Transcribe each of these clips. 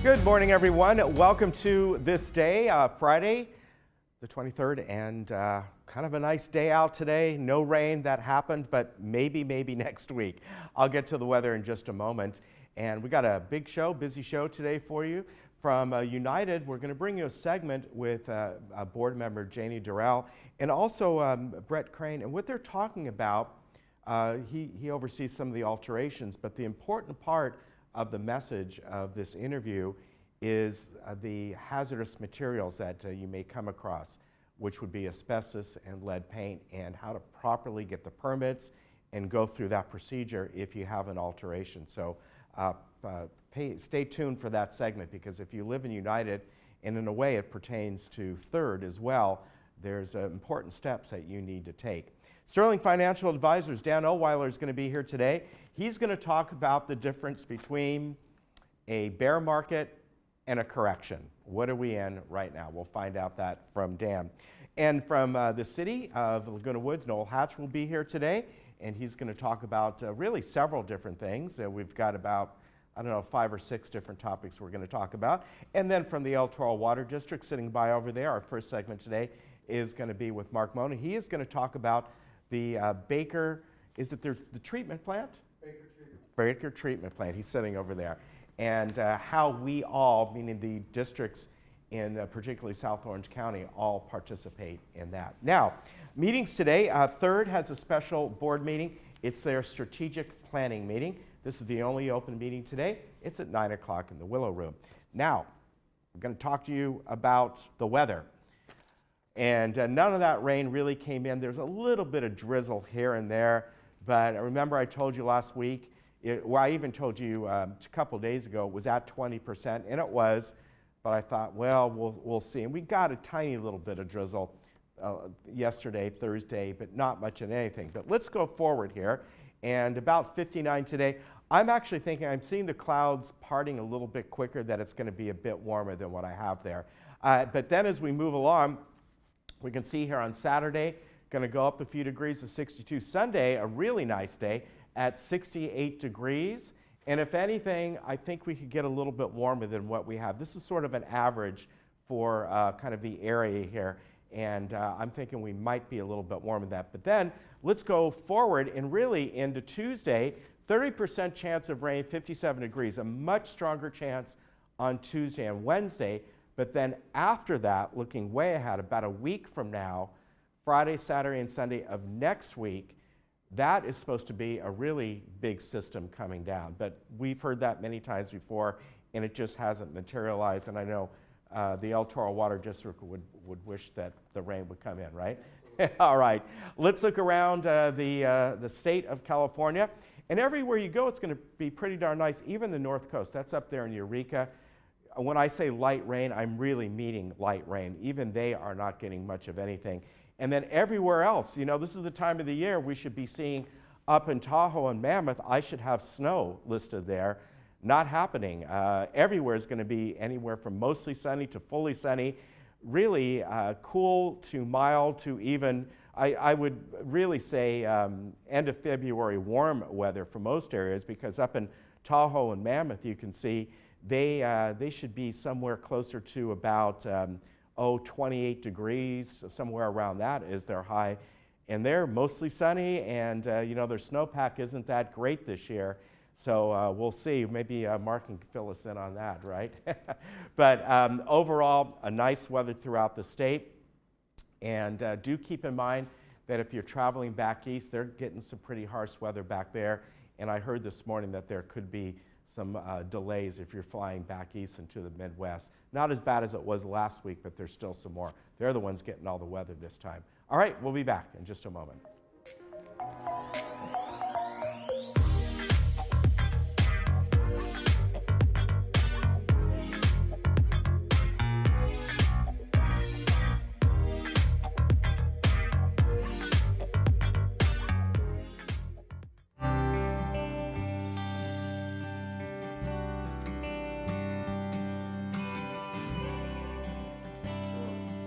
Good morning, everyone. Welcome to this day, Friday, the 23rd, and kind of a nice day out today. No rain, that happened, but maybe next week. I'll get to the weather in just a moment. And we got a big show, busy show today for you. From United, we're going to bring you a segment with a board member, Janie Durrell, and also Brett Crane. And what they're talking about, he oversees some of the alterations, but the important part of the message of this interview is the hazardous materials that you may come across, which would be asbestos and lead paint, and how to properly get the permits and go through that procedure if you have an alteration. So stay tuned for that segment, because if you live in United, and in a way it pertains to Third as well, there's important steps that you need to take. Sterling Financial Advisors, Dan Oweiler is going to be here today. He's going to talk about the difference between a bear market and a correction. What are we in right now? We'll find out that from Dan. And from the city of Laguna Woods, Noel Hatch will be here today, and he's going to talk about really several different things. We've got about, 5 or 6 different topics we're going to talk about. And then from the El Toro Water District, sitting by over there, our first segment today is going to be with Mark Mona. He is going to talk about the Baker, is it the treatment plant? Baker Treatment Plant. He's sitting over there. And how we all, meaning the districts in particularly South Orange County, all participate in that. Now, meetings today, Third has a special board meeting. It's their strategic planning meeting. This is the only open meeting today. It's at 9 o'clock in the Willow Room. Now, I'm going to talk to you about the weather. And none of that rain really came in. There's a little bit of drizzle here and there, but remember I told you last week, I even told you a couple days ago, it was at 20%, and it was, but I thought, well, we'll see. And we got a tiny little bit of drizzle yesterday, Thursday, but not much of anything. But let's go forward here, and about 59 today. I'm actually thinking, I'm seeing the clouds parting a little bit quicker, that it's going to be a bit warmer than what I have there. But then as we move along, we can see here on Saturday, going to go up a few degrees to 62. Sunday, a really nice day at 68 degrees. And if anything, I think we could get a little bit warmer than what we have. This is sort of an average for kind of the area here. And I'm thinking we might be a little bit warmer than that. But then let's go forward and really into Tuesday, 30% chance of rain, 57 degrees, a much stronger chance on Tuesday and Wednesday. But then after that, looking way ahead, about a week from now, Friday, Saturday, and Sunday of next week, that is supposed to be a really big system coming down. But we've heard that many times before, and it just hasn't materialized. And I know the El Toro Water District would wish that the rain would come in, right? All right, let's look around the state of California. And everywhere you go, it's going to be pretty darn nice, even the North Coast. That's up there in Eureka. When I say light rain, I'm really meaning light rain. Even they are not getting much of anything. And then everywhere else, this is the time of the year we should be seeing up in Tahoe and Mammoth. I should have snow listed there. Not happening. Everywhere is going to be anywhere from mostly sunny to fully sunny, really cool to mild to even, I would really say end of February warm weather for most areas, because up in Tahoe and Mammoth you can see they should be somewhere closer to about 28 degrees, somewhere around that is their high. And they're mostly sunny, and their snowpack isn't that great this year. So we'll see. Maybe Mark can fill us in on that, right? But overall, a nice weather throughout the state. And do keep in mind that if you're traveling back east, they're getting some pretty harsh weather back there. And I heard this morning that there could be some delays if you're flying back east into the Midwest. Not as bad as it was last week, but there's still some more. They're the ones getting all the weather this time. All right, we'll be back in just a moment.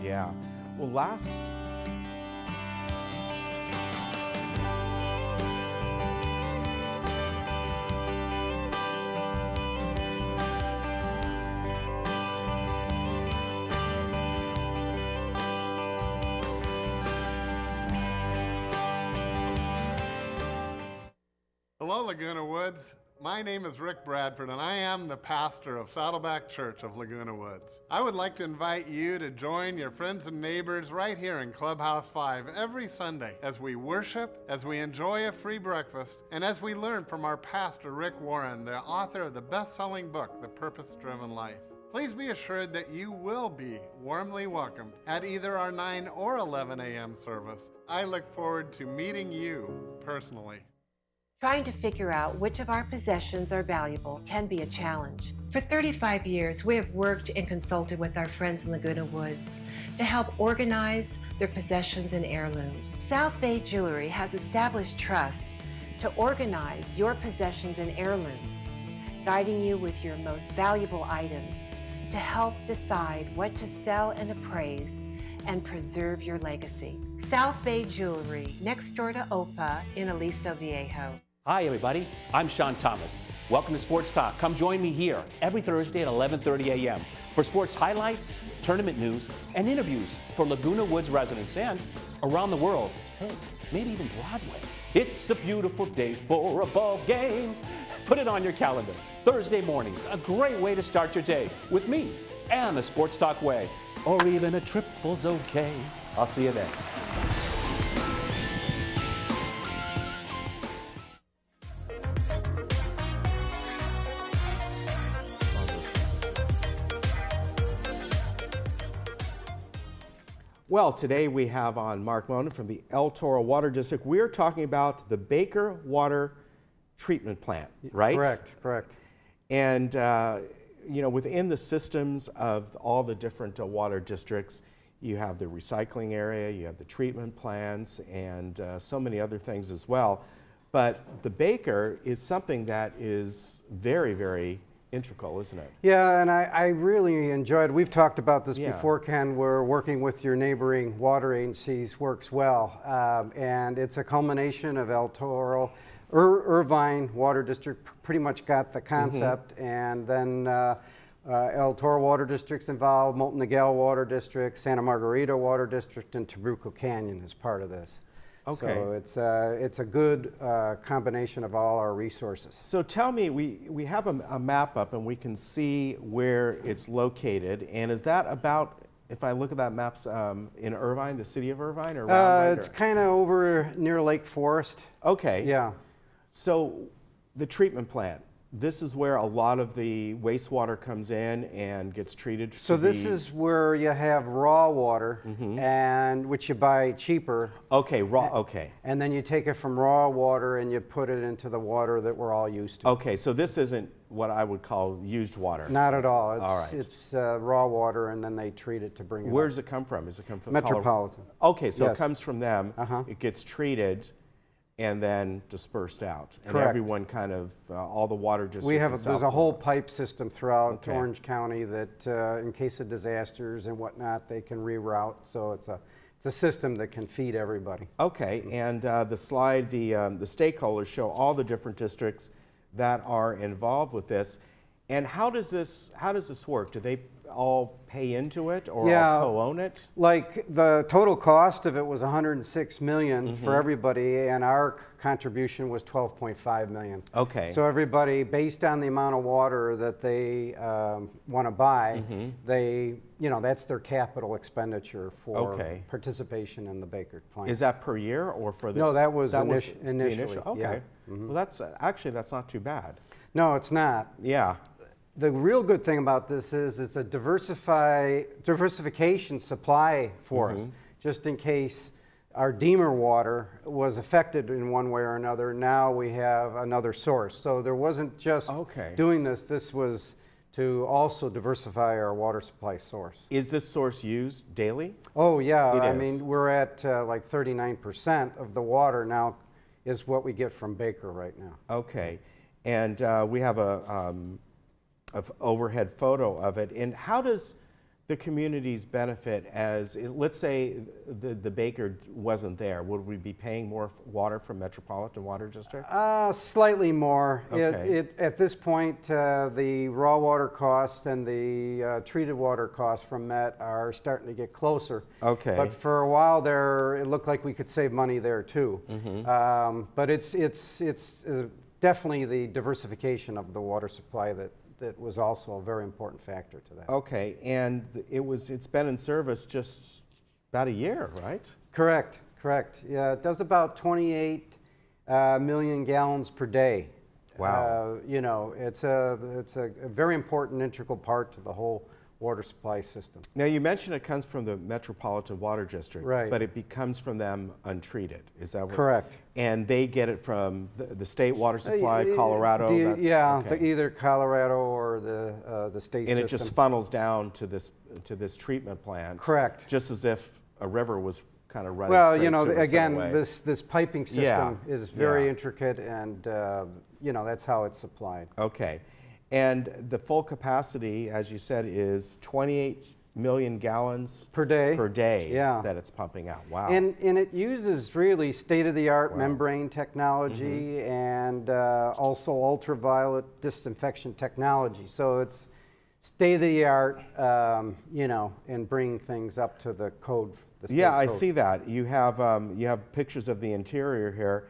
Yeah. Well, last Hello, Laguna Woods. My name is Rick Bradford, and I am the pastor of Saddleback Church of Laguna Woods. I would like to invite you to join your friends and neighbors right here in Clubhouse 5 every Sunday as we worship, as we enjoy a free breakfast, and as we learn from our pastor, Rick Warren, the author of the best-selling book, The Purpose-Driven Life. Please be assured that you will be warmly welcomed at either our 9 or 11 a.m. service. I look forward to meeting you personally. Trying to figure out which of our possessions are valuable can be a challenge. For 35 years, we have worked and consulted with our friends in Laguna Woods to help organize their possessions and heirlooms. South Bay Jewelry has established trust to organize your possessions and heirlooms, guiding you with your most valuable items to help decide what to sell and appraise and preserve your legacy. South Bay Jewelry, next door to OPA in Aliso Viejo. Hi everybody, I'm Sean Thomas. Welcome to Sports Talk. Come join me here every Thursday at 11:30 a.m. for sports highlights, tournament news, and interviews for Laguna Woods residents and around the world. Hey, maybe even Broadway. It's a beautiful day for a ball game. Put it on your calendar. Thursday mornings, a great way to start your day with me and the Sports Talk way. Or even a triple's okay. I'll see you then. Well, today we have on Mark Mona from the El Toro Water District. We're talking about the Baker Water Treatment Plant, right? Correct. And, you know, within the systems of all the different water districts, you have the recycling area, you have the treatment plants, and so many other things as well. But the Baker is something that is very, very integral, isn't it? Yeah, and I really enjoyed, we've talked about this Yeah. before, Ken, where working with your neighboring water agencies works well. And it's a culmination of El Toro, Irvine Water District pretty much got the concept, and then El Toro Water District's involved, Molten Miguel Water District, Santa Margarita Water District, and Taruco Canyon is part of this. Okay. So it's a good combination of all our resources. So tell me, we have a map up and we can see where it's located. And is that about, if I look at that map's in Irvine, the city of Irvine, or around It's kind of over near Lake Forest. Okay. Yeah. So the treatment plant, this is where a lot of the wastewater comes in and gets treated. So this is where you have raw water, and which you buy cheaper. Okay, raw. Okay. And then you take it from raw water and you put it into the water that we're all used to. Okay, so this isn't what I would call used water. Not at all. It's, All right. It's raw water, and then they treat it to bring it Where up. does it come from? Does it come from Metropolitan. Okay, so Yes. it comes from them. Uh-huh. It gets treated and then dispersed out. And Correct. everyone kind of, all the water districts. We have in there's South a whole Florida. pipe system throughout Okay. Orange County that in case of disasters and whatnot, they can reroute. So it's a system that can feed everybody. Okay, and the slide, the stakeholders show all the different districts that are involved with this. And how does this work? Do they all pay into it or Yeah. all co-own it? Like the total cost of it was 106 million for everybody, and our contribution was 12.5 million. Okay. So everybody, based on the amount of water that they want to buy, they, you know, that's their capital expenditure for Okay. participation in the Baker plant. Is that per year or for the? No, that was the initially. Okay. Yeah. Well, that's that's not too bad. No, it's not. Yeah. The real good thing about this is it's a diversification supply for us, just in case our Deemer water was affected in one way or another. Now we have another source. So there wasn't just doing this. This was to also diversify our water supply source. Is this source used daily? Oh, yeah. It I is. mean, we're at like 39% of the water now is what we get from Baker right now. Okay. And we have a overhead photo of it. And how does the communities benefit as, let's say the Baker wasn't there, would we be paying more water from Metropolitan Water District? Slightly more. Okay. At this point, the raw water costs and the treated water costs from Met are starting to get closer. Okay. But for a while there, it looked like we could save money there too. But it's definitely the diversification of the water supply that was also a very important factor to that. Okay, and it's been in service just about a year, right? Correct, correct. Yeah, it does about 28 million gallons per day. Wow. You know, it's a very important integral part to the whole water supply system. Now, you mentioned it comes from the Metropolitan Water District, Right. but it comes from them untreated. Is that what? Correct. And they get it from the state water supply, Colorado? Yeah, okay. either Colorado or the state And system. it just funnels down to this treatment plant. Correct. Just as if a river was kind of running Well, straight you know, to us again, in a way. this piping system is very yeah. intricate, and you know, that's how it's supplied. Okay. And the full capacity, as you said, is 28 million gallons Per day. per day Yeah. that it's pumping out. Wow. And it uses really state-of-the-art membrane technology and also ultraviolet disinfection technology. So it's state-of-the-art, you know, in bringing things up to the code. The state Yeah, I code. see that. You have pictures of the interior here,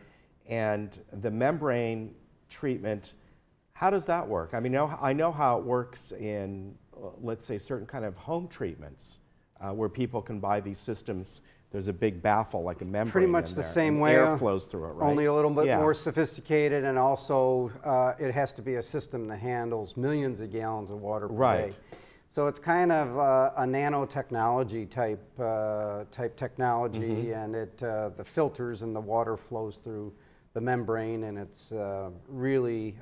and the membrane treatment. How does that work? I mean, I know how it works in, let's say, certain kind of home treatments where people can buy these systems. There's a big baffle, like a membrane. Pretty much in the there, same and way. Air flows through it, right? Only a little bit Yeah. more sophisticated, and also it has to be a system that handles millions of gallons of water per Right. day. So it's kind of a nanotechnology type technology, and the filters and the water flows through the membrane, and it's really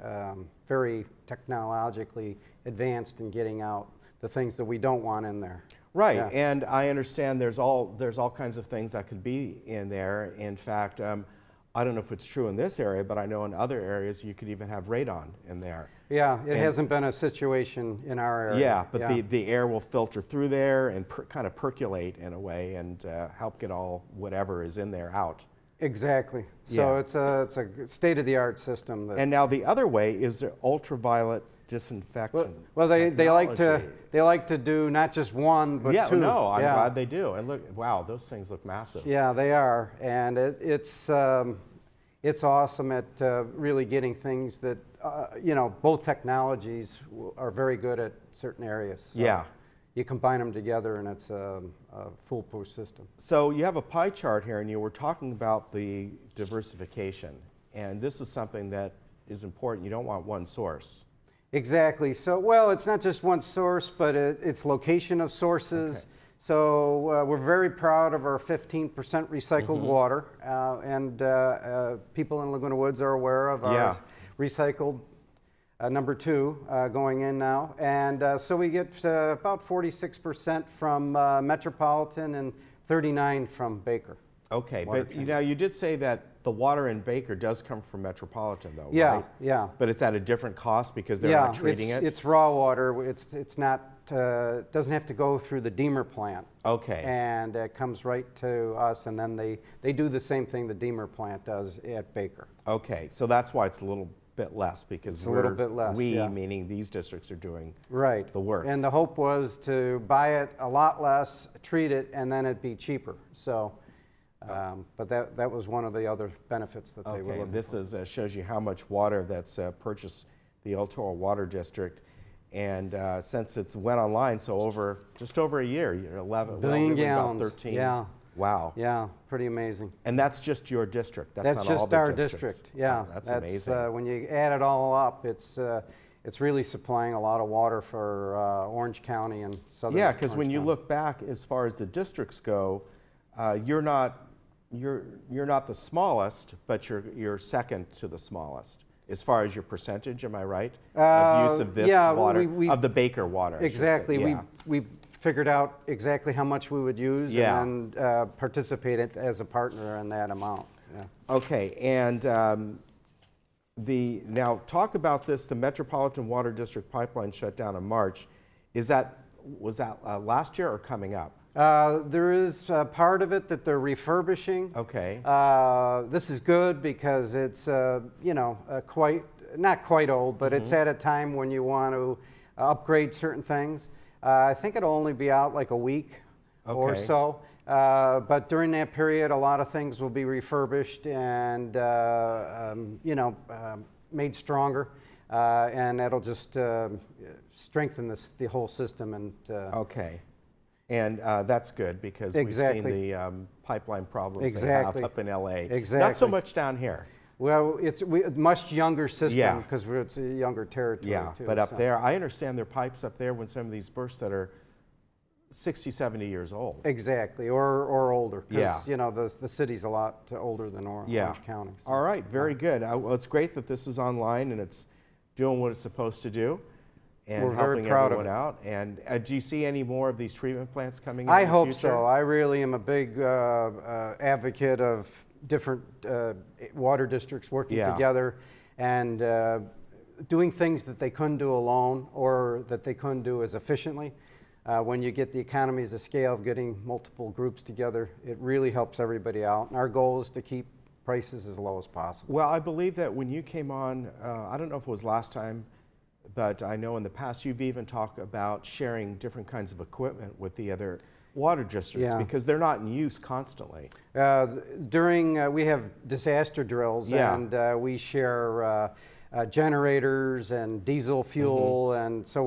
very technologically advanced in getting out the things that we don't want in there. Right, Yeah. and I understand there's all kinds of things that could be in there. In fact, I don't know if it's true in this area, but I know in other areas you could even have radon in there. Yeah, it And- hasn't been a situation in our area. Yeah, but the air will filter through there and kind of percolate in a way and help get all whatever is in there out. Exactly. So Yeah. it's a state-of-the-art system. That, And now the other way is the ultraviolet disinfection. well, they like technology. to do not just one, but Yeah, two. no, I'm Yeah. glad they do. And look, wow, those things look massive. Yeah, they are, and it's awesome at really getting things that you know, both technologies are very good at certain areas. So Yeah. you combine them together, and it's a foolproof system. So you have a pie chart here, and you were talking about the diversification. And this is something that is important. You don't want one source. Exactly. So, well, it's not just one source, but it's location of sources. Okay. So we're very proud of our 15% recycled water, and people in Laguna Woods are aware of our Yeah. recycled number 2 going in now. And so we get about 46% from Metropolitan and 39 from Baker. Okay, Water but you did say that the water in Baker does come from Metropolitan, though, Yeah, right? yeah. But it's at a different cost because they're Yeah, not treating it? it's raw water. It's not, doesn't have to go through the Deemer plant. Okay. And it comes right to us, and then they do the same thing the Deemer plant does at Baker. Okay, so that's why it's a little bit less, because It's a little bit less, we, yeah. meaning these districts, are doing Right. the work. And the hope was to buy it a lot less, treat it, and then it'd be cheaper. So, but that was one of the other benefits that they were Okay, looking this for. shows you how much water that's purchased the El Toro Water District. And since it's went online, so just over a year, 11 Billion really about gallons, 13. yeah. Wow. Yeah, pretty amazing. And that's just your district. That's not all just the our districts. district. Yeah, Wow, that's amazing. When you add it all up, it's really supplying a lot of water for Orange County and southern. Yeah, because when Orange you County. look back, as far as the districts go, you're not the smallest, but you're second to the smallest as far as your percentage. Am I right? Of use of this yeah, water, we of the Baker water. I should say. Exactly. Yeah. We figured out exactly how much we would use, Yeah. and participated as a partner in that amount. Yeah. Okay, and now talk about this. The Metropolitan Water District pipeline shut down in March. Was that last year or coming up? There is part of it that they're refurbishing. Okay. This is good because it's not quite old, but it's at a time when you want to upgrade certain things. I think it'll only be out like a week or Okay. so. But during that period, a lot of things will be refurbished and made stronger, and that'll just strengthen the whole system. And okay. And that's good because Exactly. we've seen the pipeline problems Exactly. they have up in LA. Exactly. Not so much down here. well, it's a much younger system Yeah. because it's a younger territory Yeah, too. but up so. there, I understand there are pipes up there when some of these burst that are 60, 70 years old. Exactly, or older. 'Cause, Yeah. you know, the city's a lot older than Orange County. So. All right, very good. Well, it's great that this is online and it's doing what it's supposed to do and We're very helping proud of everyone it. out. And do you see any more of these treatment plants coming in I the hope future? so. I really am a big advocate of different water districts working Yeah. together and doing things that they couldn't do alone or that they couldn't do as efficiently. When you get the economies of scale of getting multiple groups together, it really helps everybody out. And our goal is to keep prices as low as possible. Well, I believe that when you came on, I don't know if it was last time, but I know in the past you've even talked about sharing different kinds of equipment with the other water districts Yeah. because they're not in use constantly. During, we have disaster drills, Yeah. and we share generators and diesel fuel, and so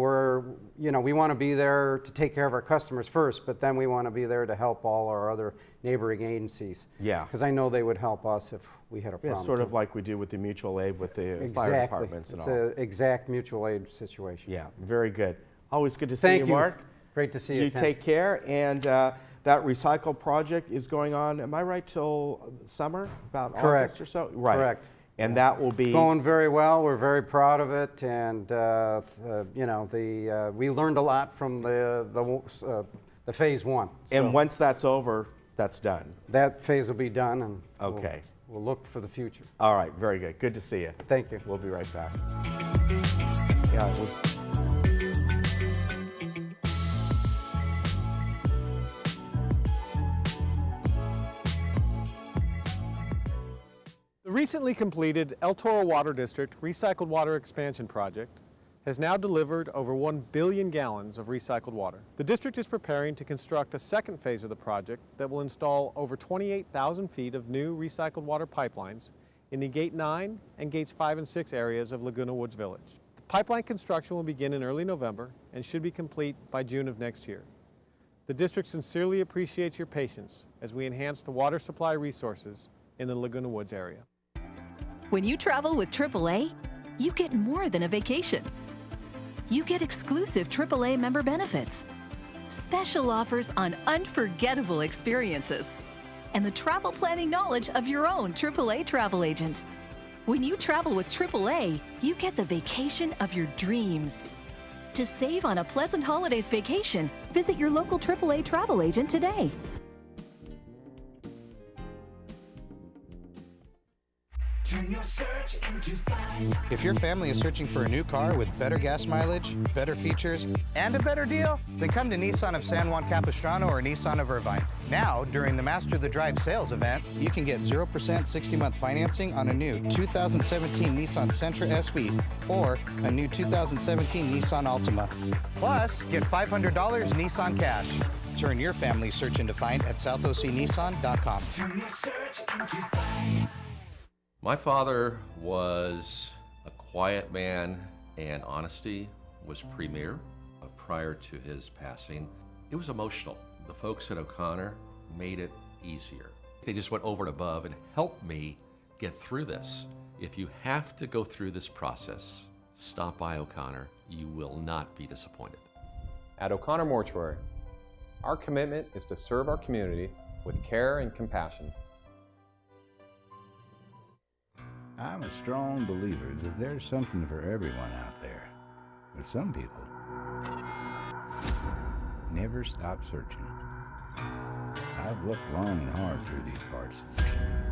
we want to be there to take care of our customers first, but then we want to be there to help all our other neighboring agencies. Yeah. Because I know they would help us if we had a Yeah, problem. sort too. of like we do with the mutual aid with the fire Exactly. departments and It's all. an exact mutual aid situation. Yeah, very good. Always good to see Thank you, you. Mark. Great to see you. You Ken. take care, and that recycle project is going on, am I right, till summer, about Correct. August or so? Right. Correct. And that will be, Going very well. We're very proud of it, and we learned a lot from the phase one. and So once that's over, that's done. that phase will be done, and Okay. we'll look for the future. All right, very good. Good to see you. Thank you. We'll be right back. Yeah, it was. The recently completed El Toro Water District Recycled Water Expansion Project has now delivered over 1 billion gallons of recycled water. The district is preparing to construct a second phase of the project that will install over 28,000 feet of new recycled water pipelines in the Gate 9 and Gates 5 and 6 areas of Laguna Woods Village. The pipeline construction will begin in early November and should be complete by June of next year. The district sincerely appreciates your patience as we enhance the water supply resources in the Laguna Woods area. When you travel with AAA, you get more than a vacation. You get exclusive AAA member benefits, special offers on unforgettable experiences, and the travel planning knowledge of your own AAA travel agent. When you travel with AAA, you get the vacation of your dreams. To save on a pleasant holidays vacation, visit your local AAA travel agent today. If your family is searching for a new car with better gas mileage, better features, and a better deal, then come to Nissan of San Juan Capistrano or Nissan of Irvine. Now, during the Master the Drive sales event, you can get 0% 60-month financing on a new 2017 Nissan Sentra SV or a new 2017 Nissan Altima. Plus, get $500 Nissan cash. Turn your family search into find at southocnissan.com. My father was a quiet man, and honesty was premier. Prior to his passing, it was emotional. The folks at O'Connor made it easier. They just went over and above and helped me get through this. If you have to go through this process, stop by O'Connor. You will not be disappointed. At O'Connor Mortuary, our commitment is to serve our community with care and compassion. I'm a strong believer that there's something for everyone out there. But some people never stop searching. I've looked long and hard through these parts,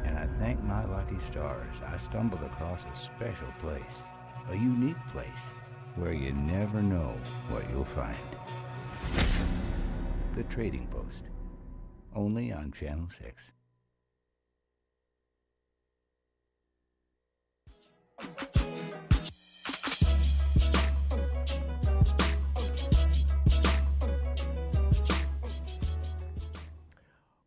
and I thank my lucky stars I stumbled across a special place, a unique place, where you never know what you'll find. The Trading Post, only on Channel 6.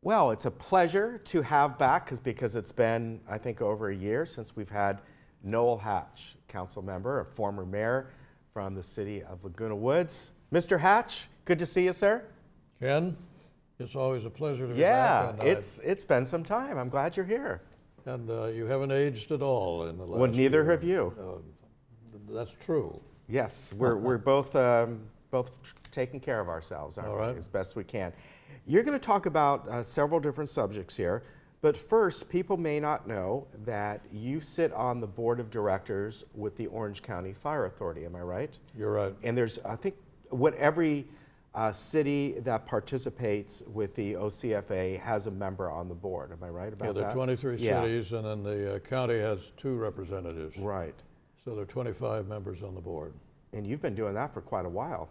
Well, it's a pleasure to have back because it's been, I think, over a year since we've had Noel Hatch, council member, a former mayor from the city of Laguna Woods. Mr. Hatch, good to see you, sir. Ken, it's always a pleasure to be Yeah, back. Yeah, it's been some time. I'm glad you're here. and you haven't aged at all in the last Well, neither year. have you. That's true. Yes, we're both taking care of ourselves, aren't All we, right. as best we can. You're going to talk about several different subjects here, but first, people may not know that you sit on the board of directors with the Orange County Fire Authority. Am I right? You're right. And there's, I think, what every city that participates with the OCFA has a member on the board. Am I right about that? Yeah, there are 23 Yeah. cities, and then the county has 2 representatives. Right. So there are 25 members on the board. And you've been doing that for quite a while.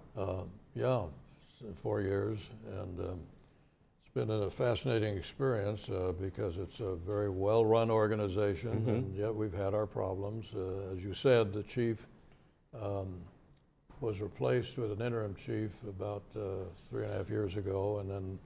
Yeah, 4 years, and it's been a fascinating experience because it's a very well-run organization, and yet we've had our problems. As you said, the chief was replaced with an interim chief about 3.5 years ago, and then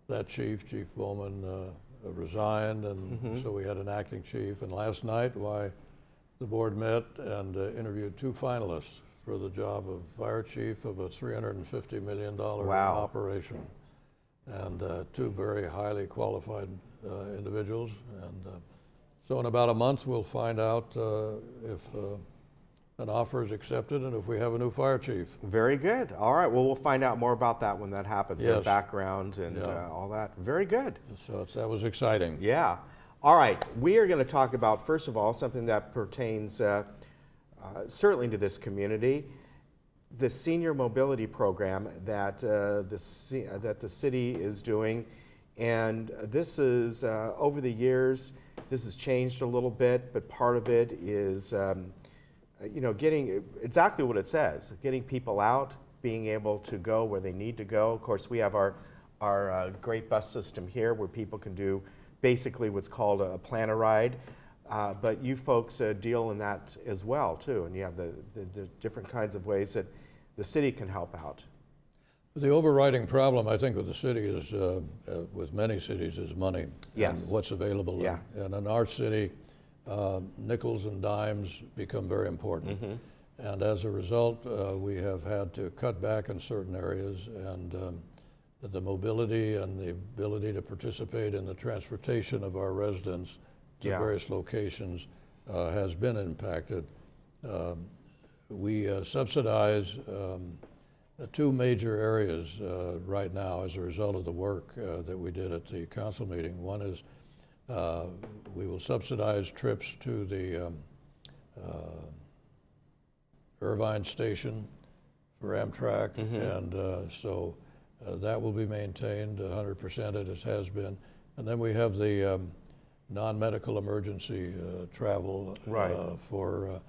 that Chief Bowman, resigned, and so we had an acting chief. And last night, the board met and interviewed 2 finalists for the job of fire chief of a $350 million Wow. operation, and 2 very highly qualified individuals. And so in about a month, we'll find out if an offer is accepted and if we have a new fire chief. Very good. All right. Well, we'll find out more about that when that happens, their Yes. background and Yeah. all that. Very good. So that was exciting. Yeah. All right. We are going to talk about, first of all, something that pertains certainly to this community, the senior mobility program that the city is doing. And this is, over the years, this has changed a little bit, but part of it is getting exactly what it says, getting people out, being able to go where they need to go. Of course, we have our great bus system here where people can do basically what's called a plan-a-ride, but you folks deal in that as well too, and you have the different kinds of ways that the city can help out. The overriding problem, I think, with the city is, with many cities, is money. Yes. And what's available. Yeah. And in our city, nickels and dimes become very important. And as a result, we have had to cut back in certain areas, and the mobility and the ability to participate in the transportation of our residents to various locations has been impacted. We subsidize 2 major areas right now as a result of the work that we did at the council meeting. One is we will subsidize trips to the Irvine station for Amtrak, and so that will be maintained 100% as has been. And then we have the non-medical emergency travel for,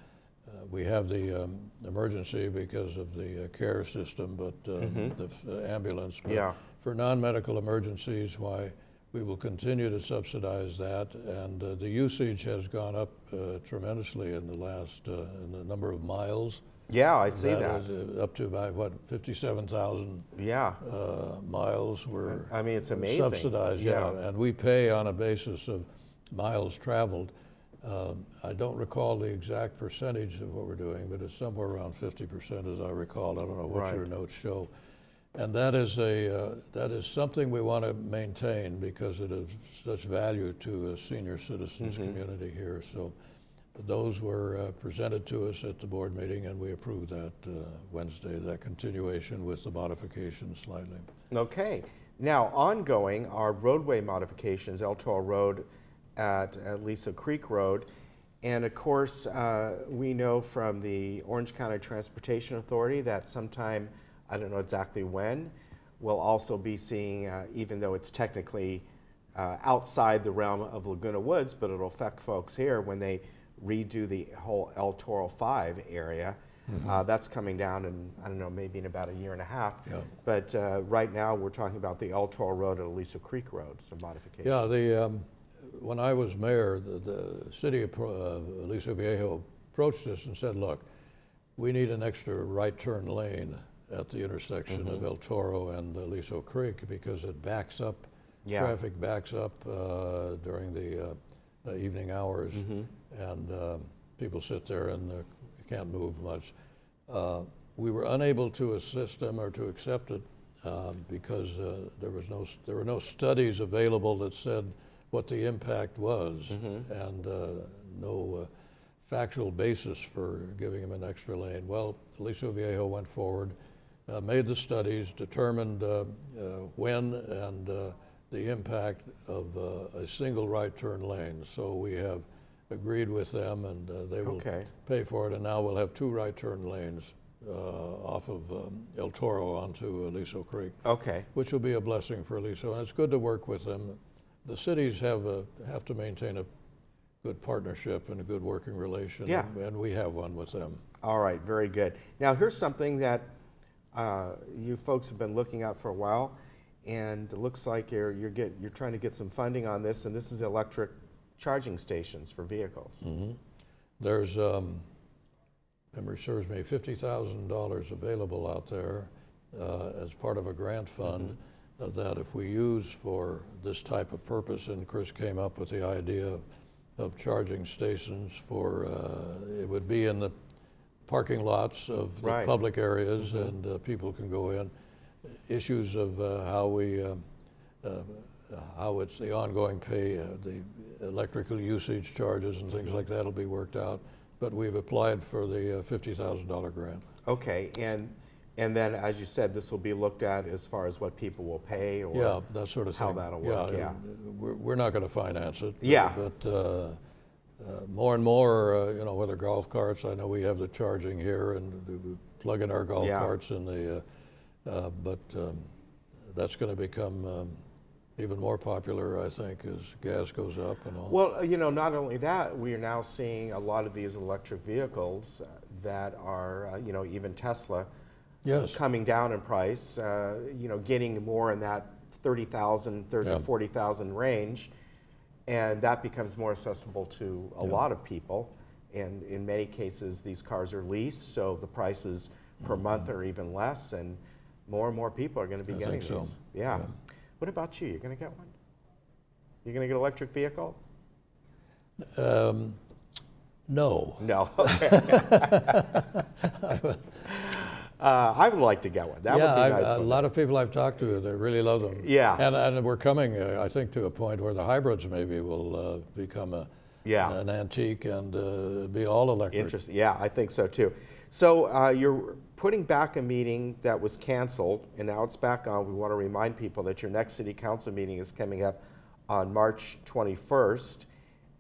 we have the emergency because of the care system, but the ambulance. But for non-medical emergencies, we will continue to subsidize that, and the usage has gone up tremendously in the last, in the number of miles. Yeah, I see that. Is, up to about, 57,000 miles were I mean, it's amazing. Subsidized, and we pay on a basis of miles traveled. I don't recall the exact percentage of what we're doing, but it's somewhere around 50% as I recall. I don't know what your notes show. And that is something we want to maintain because it is such value to a senior citizens community here. So those were presented to us at the board meeting, and we approved that Wednesday, that continuation with the modifications slightly. Okay. Now, ongoing are roadway modifications, El Toro Road at Lisa Creek Road. And of course, we know from the Orange County Transportation Authority that sometime, I don't know exactly when, we'll also be seeing, even though it's technically outside the realm of Laguna Woods, but it'll affect folks here when they redo the whole El Toro 5 area. That's coming down in, I don't know, maybe in about a year and a half. But right now we're talking about the El Toro Road at Aliso Creek Road, some modifications. Yeah, when I was mayor, the city of Aliso Viejo approached us and said, look, we need an extra right turn lane at the intersection of El Toro and Aliso Creek because it backs up, traffic backs up during the evening hours. And people sit there and can't move much. We were unable to assist them or to accept it because there were no studies available that said what the impact was, and no factual basis for giving them an extra lane. Well, Aliso Viejo went forward, made the studies, determined when and the impact of a single right turn lane. So we have agreed with them, and they will pay for it, and now we'll have 2 right turn lanes off of El Toro onto Aliso Creek, which will be a blessing for Aliso, and it's good to work with them. The cities have to maintain a good partnership and a good working relation, and we have one with them. All right, very good. Now here's something that you folks have been looking at for a while, and it looks like you're trying to get some funding on this, and this is electric charging stations for vehicles. There's, memory serves me, $50,000 available out there as part of a grant fund that if we use for this type of purpose, and Chris came up with the idea of charging stations for, it would be in the parking lots of the public areas, and people can go in. Issues of how it's the ongoing pay, the electrical usage charges and things like that will be worked out. But we've applied for the $50,000 grant. Okay, and then as you said, this will be looked at as far as what people will pay, or that sort of thing. How that'll work. We're not going to finance it. But more and more, you know, whether golf carts. I know we have the charging here, and we plug in our golf carts in the. But that's going to become even more popular, I think, as gas goes up and all. Well, you know, not only that, we are now seeing a lot of these electric vehicles that are, you know, even Tesla, coming down in price, you know, getting more in that 30,000, 40,000 range, and that becomes more accessible to a lot of people. And in many cases, these cars are leased, so the prices per month are even less, and more people are going to be getting these. Yeah. What about you? You're going to get one? You're going to get an electric vehicle? No. No. Okay. I would like to get one. That would be nice. A lot of people I've talked to, they really love them. Yeah. And we're coming, I think, to a point where the hybrids maybe will become an antique and be all electric. Interesting. Yeah, I think so too. So you're putting back a meeting that was canceled, and now it's back on. We want to remind people that your next city council meeting is coming up on March 21st,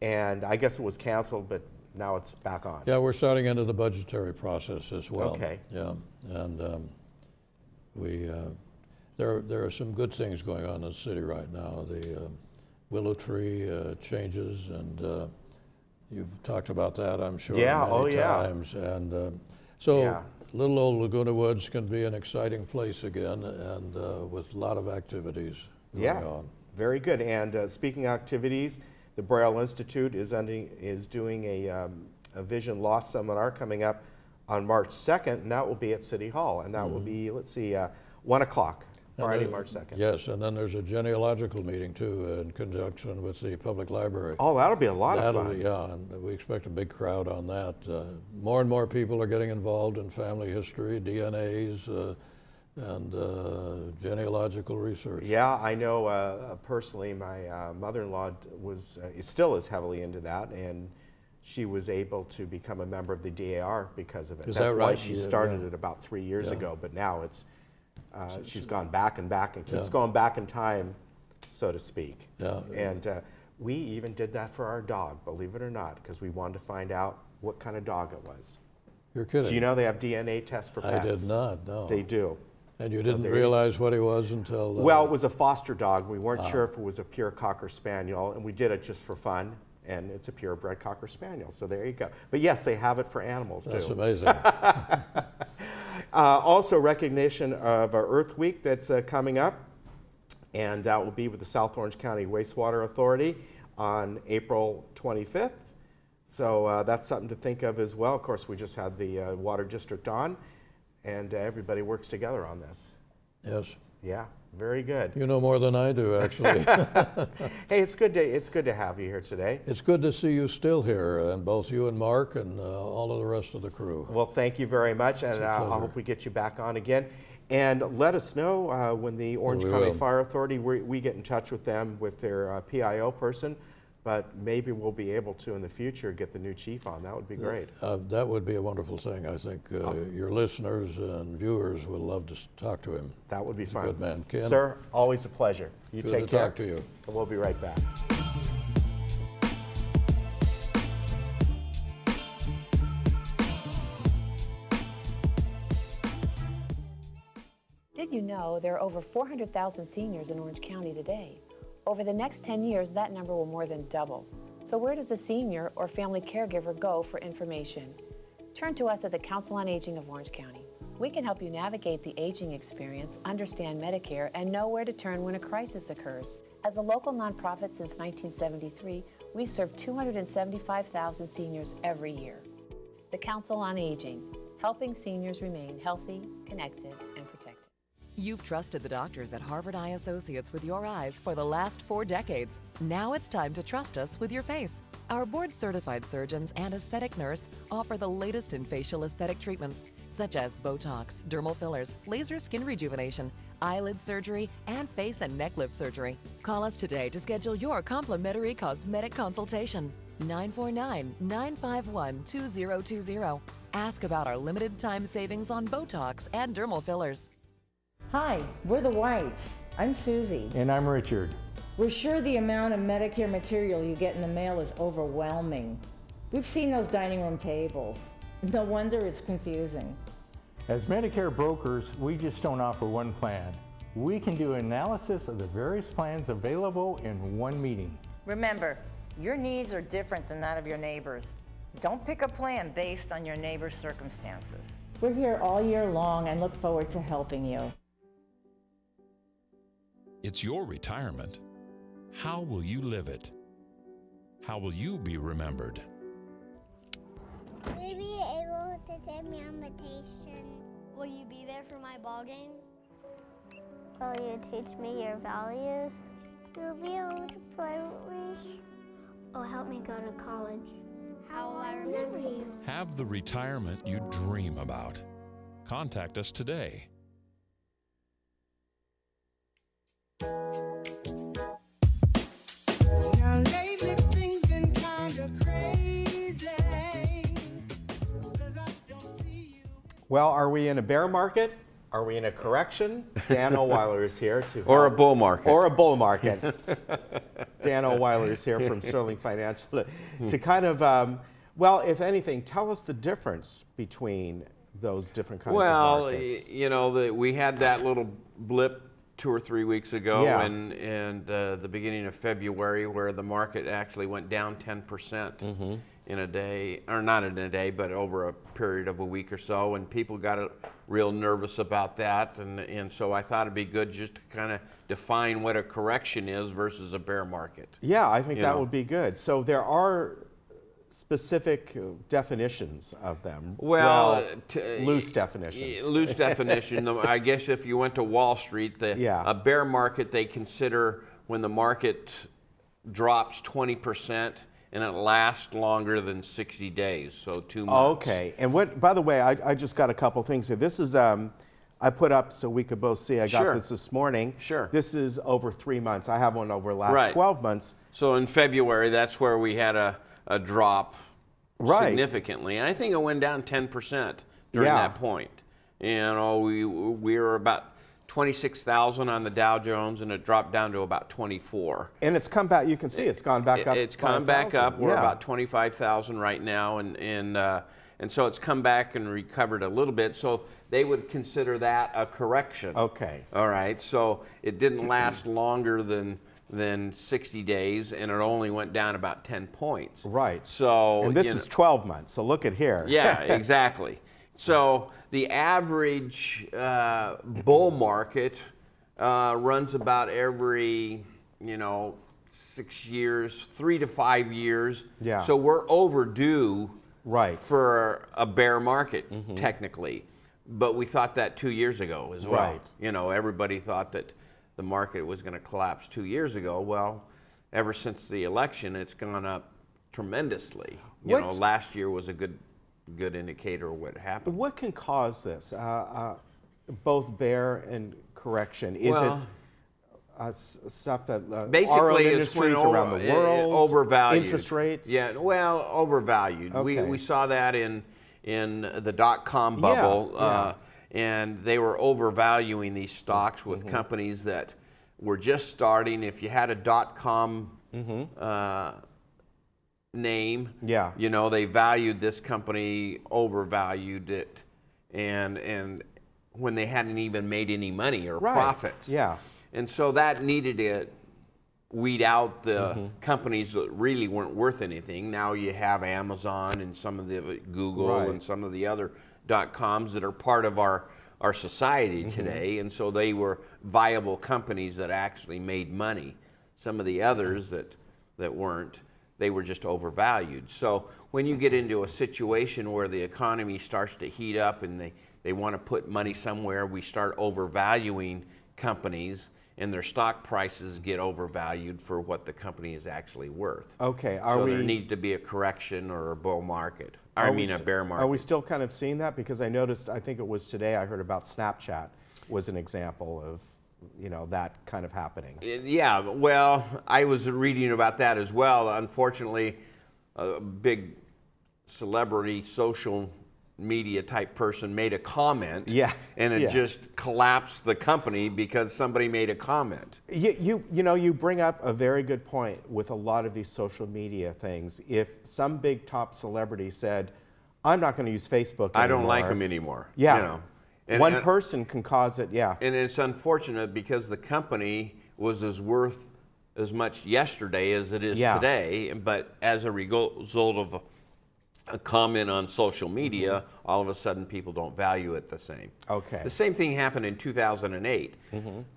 and I guess it was canceled, but now it's back on. Yeah, we're starting into the budgetary process as well. Okay. Yeah, and there are some good things going on in the city right now. The willow tree changes, and you've talked about that, I'm sure, many times. And so little old Laguna Woods can be an exciting place again, and with a lot of activities going on. Very good. And speaking of activities, the Braille Institute is doing a vision loss seminar coming up on March 2nd, and that will be at City Hall, and that will be, let's see, 1 o'clock. Friday, March 2nd. Yes, and then there's a genealogical meeting too in conjunction with the public library. Oh, that'll be a lot of fun. Yeah, and we expect a big crowd on that. More and more people are getting involved in family history, DNAs, and genealogical research. Yeah, I know personally my mother-in-law still is heavily into that, and she was able to become a member of the DAR because of it. Is That's that why right? she started it about 3 years ago, but now it's she's gone back and back and keeps going back in time, so to speak. Yeah. And we even did that for our dog, believe it or not, because we wanted to find out what kind of dog it was. You're kidding. Do you know they have DNA tests for pets? I did not, no. They do. And you didn't realize what he was until... Well, it was a foster dog. We weren't sure if it was a pure Cocker Spaniel, and we did it just for fun, and it's a purebred Cocker Spaniel, so there you go. But yes, they have it for animals, too. That's amazing. Also, recognition of our Earth Week that's coming up, and that will be with the South Orange County Wastewater Authority on April 25th. So that's something to think of as well. Of course, we just had the Water District on, and everybody works together on this. Yes. Yeah. Very good. You know more than I do, actually. Hey, it's good to have you here today. It's good to see you still here, and both you and Mark and all of the rest of the crew. Well, thank you very much, and I hope we get you back on again. And let us know when the Orange County Fire Authority, we get in touch with them with their PIO person, but maybe we'll be able to in the future get the new chief on. That would be great. That would be a wonderful thing. I think your listeners and viewers will love to talk to him. That would be fun. Good man. Ken? Sir, always a pleasure. You Good take to care. talk to you. And we'll be right back. Did you know there are over 400,000 seniors in Orange County today? Over the next 10 years, that number will more than double. So where does a senior or family caregiver go for information? Turn to us at the Council on Aging of Orange County. We can help you navigate the aging experience, understand Medicare, and know where to turn when a crisis occurs. As a local nonprofit since 1973, we serve 275,000 seniors every year. The Council on Aging, helping seniors remain healthy, connected, and protected. You've trusted the doctors at Harvard Eye Associates with your eyes for the last 4 decades. Now it's time to trust us with your face. Our board-certified surgeons and aesthetic nurse offer the latest in facial aesthetic treatments, such as Botox, dermal fillers, laser skin rejuvenation, eyelid surgery, and face and neck lift surgery. Call us today to schedule your complimentary cosmetic consultation. 949-951-2020. Ask about our limited time savings on Botox and dermal fillers. Hi, we're the Whites. I'm Susie. And I'm Richard. We're sure the amount of Medicare material you get in the mail is overwhelming. We've seen those dining room tables. No wonder it's confusing. As Medicare brokers, we just don't offer one plan. We can do analysis of the various plans available in one meeting. Remember, your needs are different than that of your neighbors. Don't pick a plan based on your neighbor's circumstances. We're here all year long and look forward to helping you. It's your retirement. How will you live it? How will you be remembered? Will you be able to take me on vacation? Will you be there for my ball games? Will you teach me your values? Will you be able to play with me? Oh, help me go to college. How will I remember you? Have the retirement you dream about. Contact us today. Now lately things been kinda crazy. Well, are we in a bear market? Are we in a correction? Dan O'Weiler is here to Or a help. bull market. Or a bull market. Dan O'Weiler is here from Sterling Financial to kind of, well, if anything, tell us the difference between those different kinds of markets. Well, you know, we had that little blip 2 or 3 weeks ago, Yeah. and the beginning of February, where the market actually went down 10% in a day, or not in a day, but over a period of a week or so, and people got real nervous about that, and so I thought it'd be good just to kind of define what a correction is versus a bear market. Yeah, I think that would be good. So there are specific definitions of them. Well, loose definitions. Loose definition. I guess if you went to Wall Street, a bear market they consider when the market drops 20% and it lasts longer than 60 days, so 2 months. Okay, and what? By the way, I just got a couple things here. This is I put up so we could both see. I got this morning. Sure. This is over 3 months. I have one over the last 12 months. So in February, that's where we had a drop significantly, and I think it went down 10% during that point. You know, we were about 26,000 on the Dow Jones, and it dropped down to about 24. And it's come back. You can see it's gone back up. It's come back up. We're Yeah. about 25,000 right now, and so it's come back and recovered a little bit. So they would consider that a correction. Okay. All right. So it didn't last longer than 60 days, and it only went down about 10 points. Right. So and this is 12 months. So look at here. Yeah, exactly. So the average bull market runs about every 6 years, 3 to 5 years. Yeah. So we're overdue for a bear market technically, but we thought that 2 years ago as well. Right. You know, everybody thought the market was going to collapse 2 years ago. Well, ever since the election, it's gone up tremendously. You know, last year was a good indicator of what happened. What can cause this, both bear and correction? Is it stuff that basically it's around the world, overvalued, interest rates? Yeah, well, overvalued. Okay. We saw that in the .com bubble, and they were overvaluing these stocks with companies that were just starting. If you had a .com name, you know, they valued this company, overvalued it, and when they hadn't even made any money or profits. Yeah. And so that needed to weed out the companies that really weren't worth anything. Now you have Amazon and some of the Google and some of the other .coms that are part of our society today, and so they were viable companies that actually made money. Some of the others that weren't, they were just overvalued. So when you get into a situation where the economy starts to heat up and they want to put money somewhere, we start overvaluing companies, and their stock prices get overvalued for what the company is actually worth. Okay, so there needs to be a correction or a bull market. I mean a bear market. Are we still kind of seeing that? Because I noticed, I think it was today, I heard about Snapchat was an example of, you know, that kind of happening. Yeah, well, I was reading about that as well. Unfortunately, a big celebrity social media type person made a comment, and it just collapsed the company because somebody made a comment. You know, you bring up a very good point with a lot of these social media things. If some big top celebrity said, I'm not going to use Facebook anymore. I don't like them anymore. Yeah. You know. One person can cause it, And it's unfortunate because the company was worth as much yesterday as it is today, but as a result of a comment on social media, all of a sudden people don't value it the same. Okay. The same thing happened in 2008.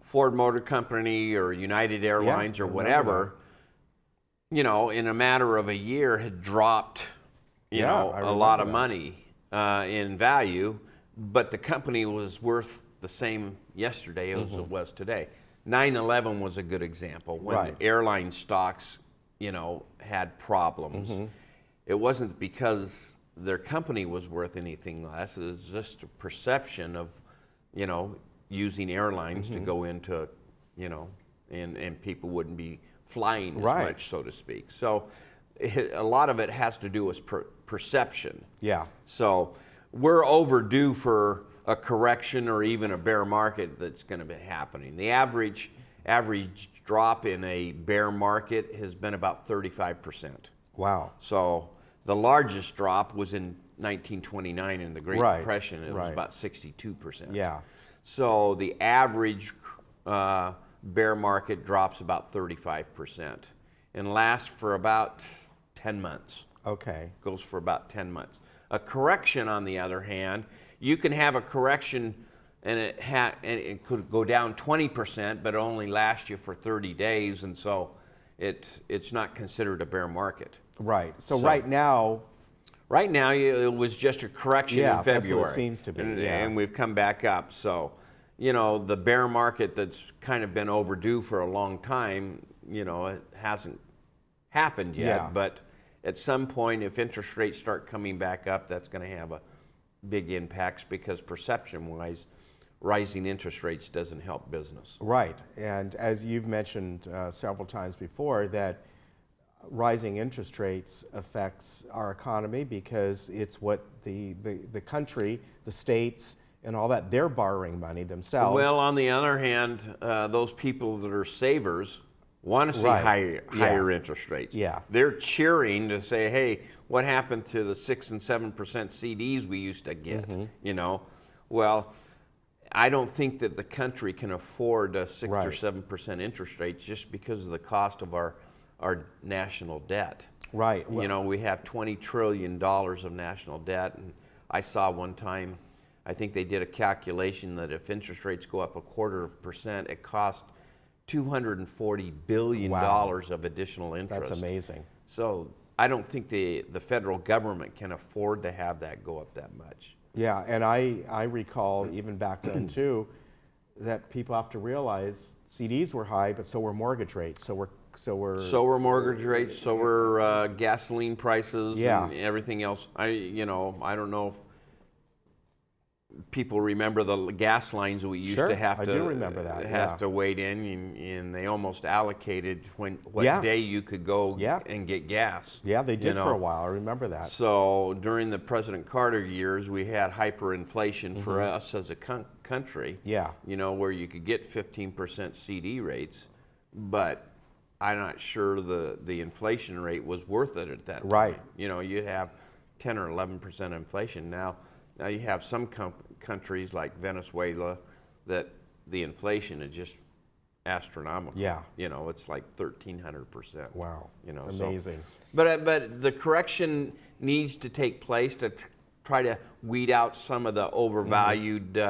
Ford Motor Company or United Airlines or whatever, you know, in a matter of a year had dropped, you know, a lot of money in value, but the company was worth the same yesterday as it was today. 9/11 was a good example when airline stocks, you know, had problems. It wasn't because their company was worth anything less. It was just a perception of, you know, using airlines to go into, you know, and people wouldn't be flying as much, so to speak. So a lot of it has to do with perception. Yeah. So we're overdue for a correction or even a bear market that's going to be happening. The average drop in a bear market has been about 35%. Wow. So the largest drop was in 1929 in the Great Depression. It was about 62%. Yeah. So the average bear market drops about 35% and lasts for about 10 months. Okay. Goes for about 10 months. A correction, on the other hand, you can have a correction and it could go down 20%, but only last you for 30 days, and so it's not considered a bear market. Right. So right now... Right now, it was just a correction in February. That's what it seems to be. And we've come back up. So, you know, the bear market that's kind of been overdue for a long time, you know, it hasn't happened yet, but at some point, if interest rates start coming back up, that's going to have a big impact because perception-wise, rising interest rates doesn't help business. Right, and as you've mentioned several times before, that rising interest rates affects our economy because it's what the country, the states, and all that, they're borrowing money themselves. Well, on the other hand, those people that are savers want to see higher interest rates. Yeah. They're cheering to say, hey, what happened to the 6 and 7% CDs we used to get, you know? Well, I don't think that the country can afford a 6 or 7% interest rates just because of the cost of our national debt. Right. You know, we have $20 trillion of national debt, and I saw one time, I think they did a calculation that if interest rates go up 0.25%, it costs $240 billion of additional interest. That's amazing. So I don't think the federal government can afford to have that go up that much. Yeah, and I recall even back then too, that people have to realize CDs were high, but so were mortgage rates. So were mortgage rates, so were gasoline prices, yeah, and everything else. I don't know if people remember the gas lines we used to have I to do remember that. have to wait in, and they almost allocated what day you could go and get gas. Yeah, they did for a while. I remember that. So during the President Carter years, we had hyperinflation for us as a country. Yeah, where you could get 15% CD rates, but I'm not sure the inflation rate was worth it at that time. Right. You'd have 10 or 11% inflation. Now you have some countries like Venezuela that the inflation is just astronomical. Yeah. It's like 1,300%. Wow. So, Amazing. but the correction needs to take place to try to weed out some of the overvalued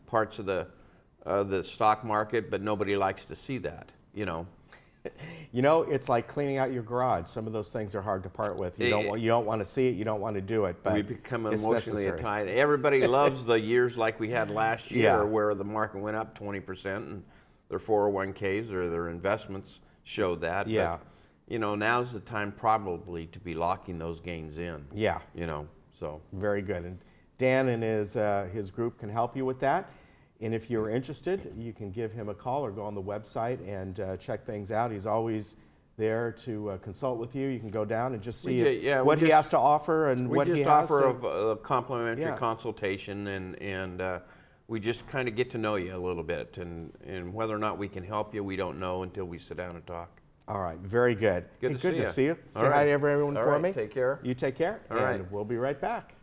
parts of the stock market, but nobody likes to see that. It's like cleaning out your garage. Some of those things are hard to part with. You don't want to see it. You don't want to do it. But we become it's emotionally necessary. tied. Everybody loves the years like we had last year, where the market went up 20%, and their 401ks or their investments showed that. Yeah. But, now's the time probably to be locking those gains in. Yeah. So very good. And Dan and his group can help you with that. And if you're interested, you can give him a call or go on the website and check things out. He's always there to consult with you. You can go down and just see what he has to offer and what he has to... We just offer a complimentary consultation, and we just kind of get to know you a little bit. And whether or not we can help you, we don't know until we sit down and talk. All right, very good. Good to see you. All Say right. hi to everyone All for right, me. take care. You take care. All and right. We'll be right back.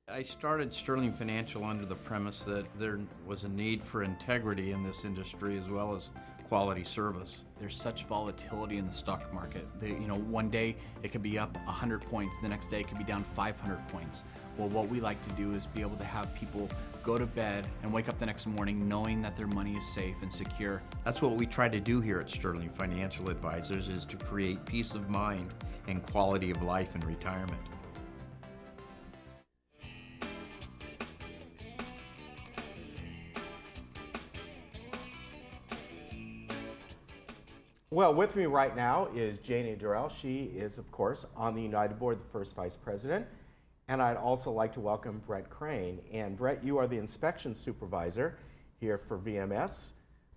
I started Sterling Financial under the premise that there was a need for integrity in this industry as well as quality service. There's such volatility in the stock market. One day it could be up 100 points, the next day it could be down 500 points. Well, what we like to do is be able to have people go to bed and wake up the next morning knowing that their money is safe and secure. That's what we try to do here at Sterling Financial Advisors, is to create peace of mind and quality of life in retirement. Well, with me right now is Janie Durrell. She is, of course, on the United Board, the first vice president. And I'd also like to welcome Brett Crane. And Brett, you are the inspection supervisor here for VMS.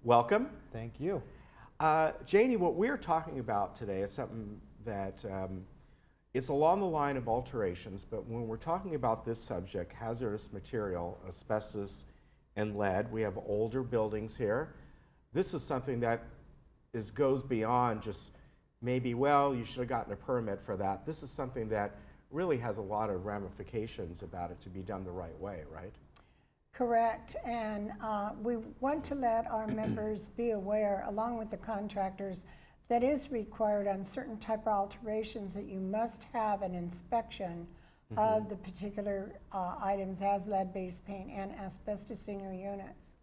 Welcome. Thank you. Janie, what we're talking about today is something that it's along the line of alterations, but when we're talking about this subject, hazardous material, asbestos, and lead, we have older buildings here. This is something that goes beyond just maybe, well, you should have gotten a permit for that. This is something that really has a lot of ramifications about it to be done the right way, right? Correct, and we want to let our members be aware, along with the contractors, that is required on certain type of alterations that you must have an inspection of the particular items as lead-based paint and asbestos in your units.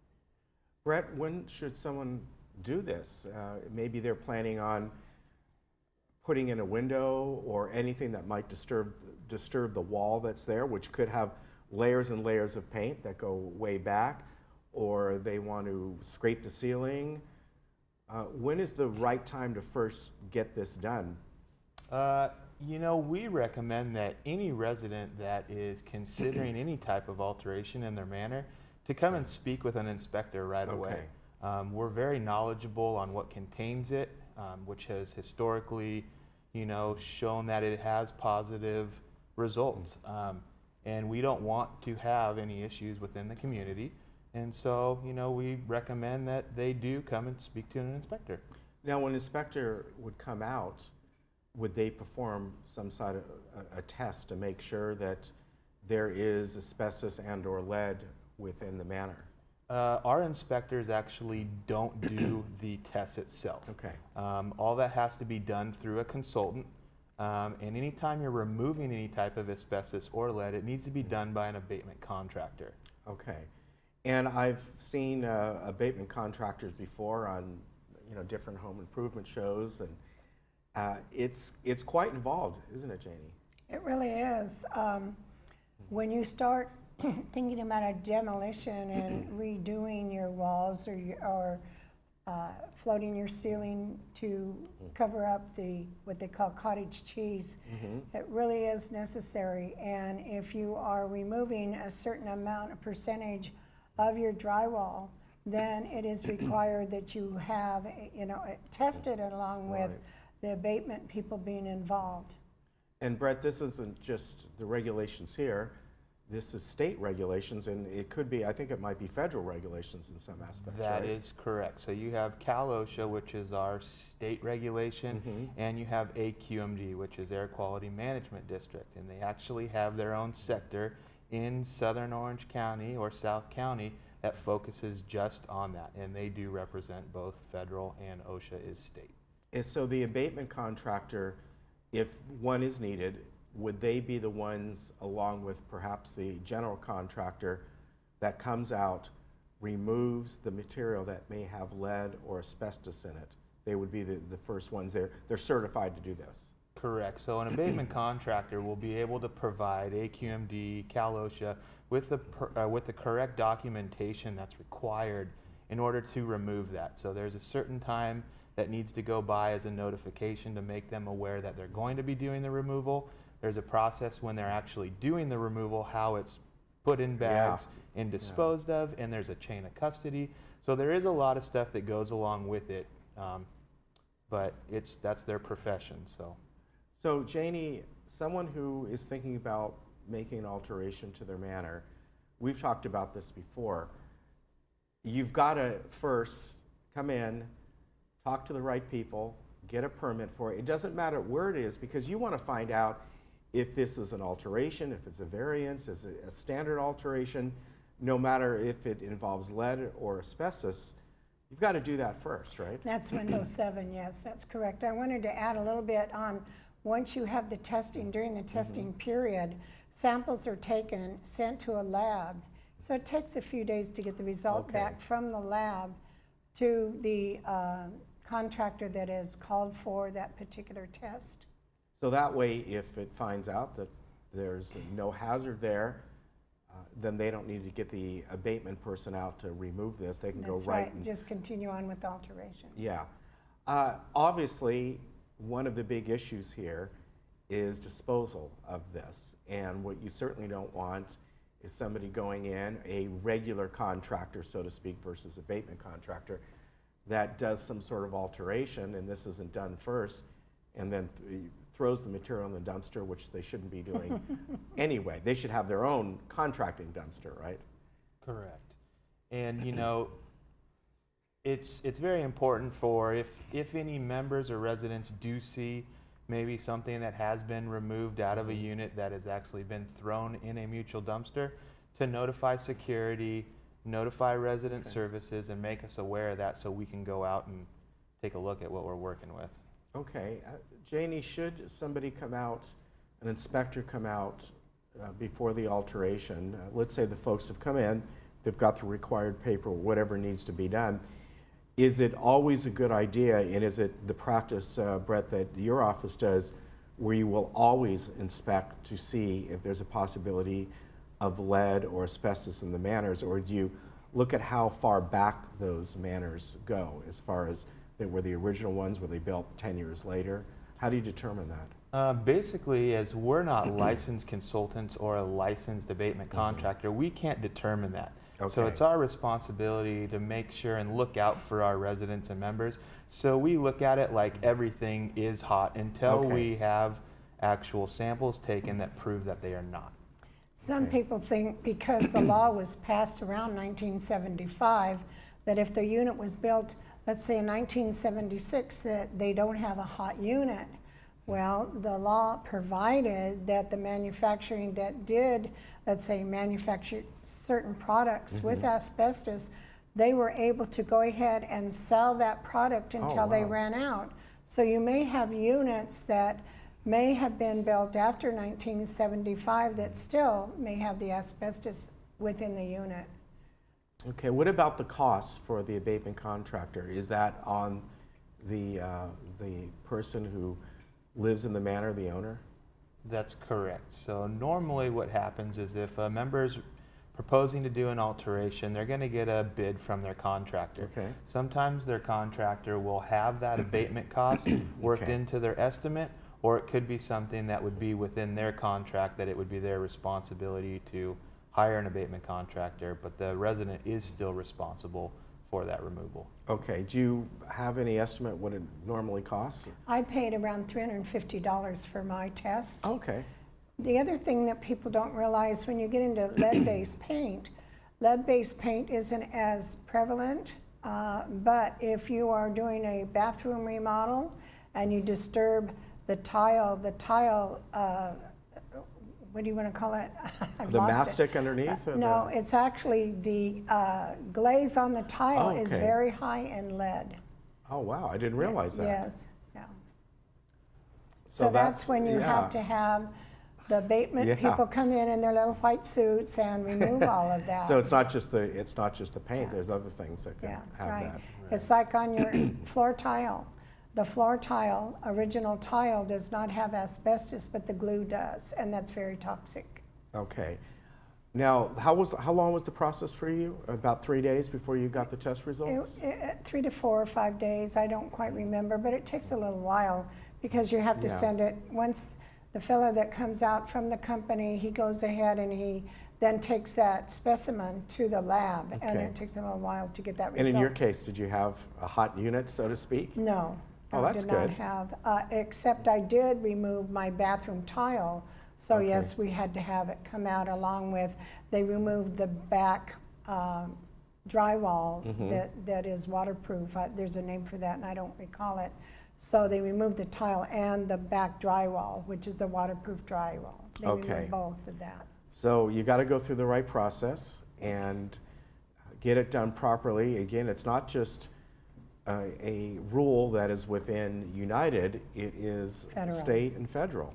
Brett, when should someone do this? Maybe they're planning on putting in a window or anything that might disturb the wall that's there, which could have layers and layers of paint that go way back, or they want to scrape the ceiling. When is the right time to first get this done? We recommend that any resident that is considering any type of alteration in their manor to come and speak with an inspector right away. We're very knowledgeable on what contains it, which has historically, shown that it has positive results. And we don't want to have any issues within the community. And so, we recommend that they do come and speak to an inspector. Now, when an inspector would come out, would they perform some sort of a test to make sure that there is asbestos and or lead within the manor? Our inspectors actually don't do the test itself. Okay. All that has to be done through a consultant. And anytime you're removing any type of asbestos or lead, it needs to be done by an abatement contractor. Okay. And I've seen abatement contractors before on different home improvement shows, and it's quite involved, isn't it, Janie? It really is. When you start thinking about a demolition and redoing your walls or floating your ceiling to cover up what they call cottage cheese, it really is necessary. And if you are removing a certain amount, a percentage of your drywall, then it is required that you have, it tested along with the abatement people being involved. And Brett, this isn't just the regulations here. This is state regulations, and it could be, I think it might be federal regulations in some aspects, That right? is correct. So you have Cal OSHA, which is our state regulation, and you have AQMD, which is Air Quality Management District. And they actually have their own sector in Southern Orange County or South County that focuses just on that. And they do represent both federal and OSHA is state. And so the abatement contractor, if one is needed, would they be the ones, along with perhaps the general contractor, that comes out, removes the material that may have lead or asbestos in it? They would be the first ones. They're certified to do this. Correct. So an abatement contractor will be able to provide AQMD, Cal OSHA with the correct documentation that's required in order to remove that. So there's a certain time that needs to go by as a notification to make them aware that they're going to be doing the removal. There's a process when they're actually doing the removal, how it's put in bags and disposed of, and there's a chain of custody. So there is a lot of stuff that goes along with it, but that's their profession. So Janie, someone who is thinking about making an alteration to their manor, we've talked about this before. You've got to first come in, talk to the right people, get a permit for it. It doesn't matter where it is, because you want to find out if this is an alteration, if it's a variance, is it a standard alteration, no matter if it involves lead or asbestos. You've got to do that first, right? That's Windows 7, yes, that's correct. I wanted to add a little bit on, once you have the testing, during the testing period, samples are taken, sent to a lab. So it takes a few days to get the result back from the lab to the contractor that is called for that particular test. So that way, if it finds out that there's no hazard there, then they don't need to get the abatement person out to remove this. They can go right and just continue on with alteration. Yeah. Obviously, one of the big issues here is disposal of this. And what you certainly don't want is somebody going in, a regular contractor, so to speak, versus abatement contractor, that does some sort of alteration, and this isn't done first, and then throws the material in the dumpster, which they shouldn't be doing anyway. They should have their own contracting dumpster, right? Correct. And it's very important for if any members or residents do see maybe something that has been removed out of a unit that has actually been thrown in a mutual dumpster, to notify security, notify resident services, and make us aware of that so we can go out and take a look at what we're working with. Okay. Janie, should somebody come out, an inspector come out before the alteration, let's say the folks have come in, they've got the required paper, whatever needs to be done, is it always a good idea, and is it the practice, Brett, that your office does, where you will always inspect to see if there's a possibility of lead or asbestos in the manors, or do you look at how far back those manors go, as far as they were the original ones, were they built 10 years later? How do you determine that? Basically, as we're not licensed consultants or a licensed abatement contractor, we can't determine that. So it's our responsibility to make sure and look out for our residents and members. So we look at it like everything is hot until we have actual samples taken that prove that they are not. Some people think because the law was passed around 1975 that if the unit was built, let's say in 1976, that they don't have a hot unit. Well, the law provided that the manufacturing that did, let's say, manufacture certain products with asbestos, they were able to go ahead and sell that product until they ran out. So you may have units that may have been built after 1975 that still may have the asbestos within the unit. Okay, what about the cost for the abatement contractor? Is that on the person who lives in the manor, the owner? That's correct. So normally what happens is if a member is proposing to do an alteration, they're going to get a bid from their contractor. Okay. Sometimes their contractor will have that abatement cost worked Okay. into their estimate, or it could be something that would be within their contract, that it would be their responsibility to hire an abatement contractor, but the resident is still responsible for that removal. Okay, do you have any estimate what it normally costs? I paid around $350 for my test. Okay. The other thing that people don't realize when you get into lead-based paint isn't as prevalent, but if you are doing a bathroom remodel and you disturb the tile, what do you want to call it? The mastic underneath? No, it's actually the glaze on the tile is Okay. very high in lead. Oh, wow, I didn't realize that. Yes, yeah. So So that's when you have to have the abatement Yeah. people come in their little white suits and remove all of that. So it's not just the paint, there's other things that can have right. that. It's like on your floor tile. The floor tile, original tile, does not have asbestos, but the glue does, and that's very toxic. Okay. Now, how long was the process for you? About 3 days before you got the test results? 3 to 4 or 5 days, I don't quite remember, but it takes a little while because you have to send it. Once the fellow that comes out from the company, he goes ahead and he then takes that specimen to the lab, and Okay. it takes a little while to get that And result. in your case, did you have a hot unit, so to speak? No. Oh, I that's did not good. have, except I did remove my bathroom tile. So Okay. yes, we had to have it come out along with, they removed the back drywall that is waterproof. There's a name for that and I don't recall it. So they removed the tile and the back drywall, which is the waterproof drywall. They Okay. removed both of that. So you got to go through the right process and get it done properly. Again, it's not just a rule that is within United, it is Federal. state and federal.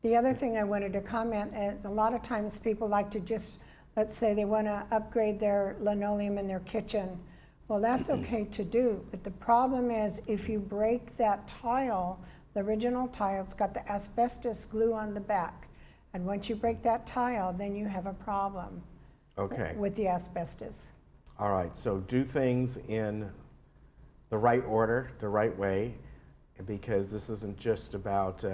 The other thing I wanted to comment is a lot of times people like to just, let's say they want to upgrade their linoleum in their kitchen. Well, that's okay to do, but the problem is if you break that tile, the original tile, it's got the asbestos glue on the back. And once you break that tile, then you have a problem with the asbestos. All right, so do things in the right order, the right way, because this isn't just about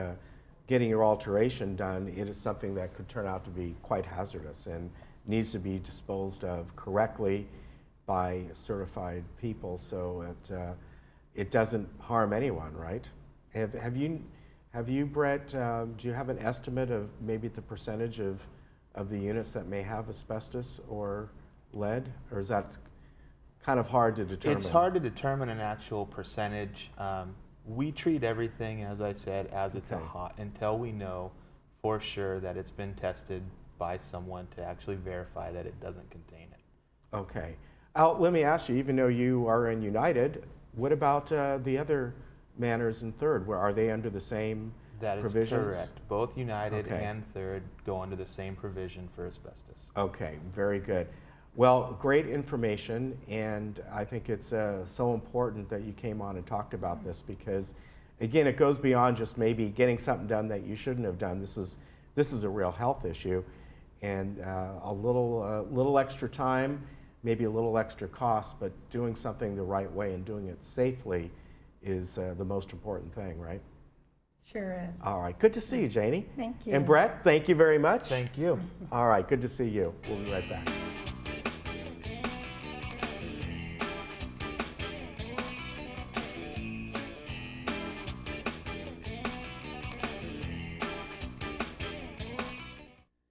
getting your alteration done. It is something that could turn out to be quite hazardous and needs to be disposed of correctly by certified people so it doesn't harm anyone, right? Have you, Brett, do you have an estimate of maybe the percentage of the units that may have asbestos or lead, or is that kind of hard to determine? It's hard to determine an actual percentage. We treat everything, as I said, as it's a hot until we know for sure that it's been tested by someone to actually verify that it doesn't contain it. Okay. Al, let me ask you, even though you are in United, what about the other manors in Third? Where are they under the same provisions? That is correct. Both United and Third go under the same provision for asbestos. Okay, very good. Well, great information, and I think it's so important that you came on and talked about this because, again, it goes beyond just maybe getting something done that you shouldn't have done. This is a real health issue, and a little extra time, maybe a little extra cost, but doing something the right way and doing it safely is the most important thing, right? Sure is. All right, good to see you, Janie. Thank you. And Brett, thank you very much. Thank you. All right, good to see you. We'll be right back.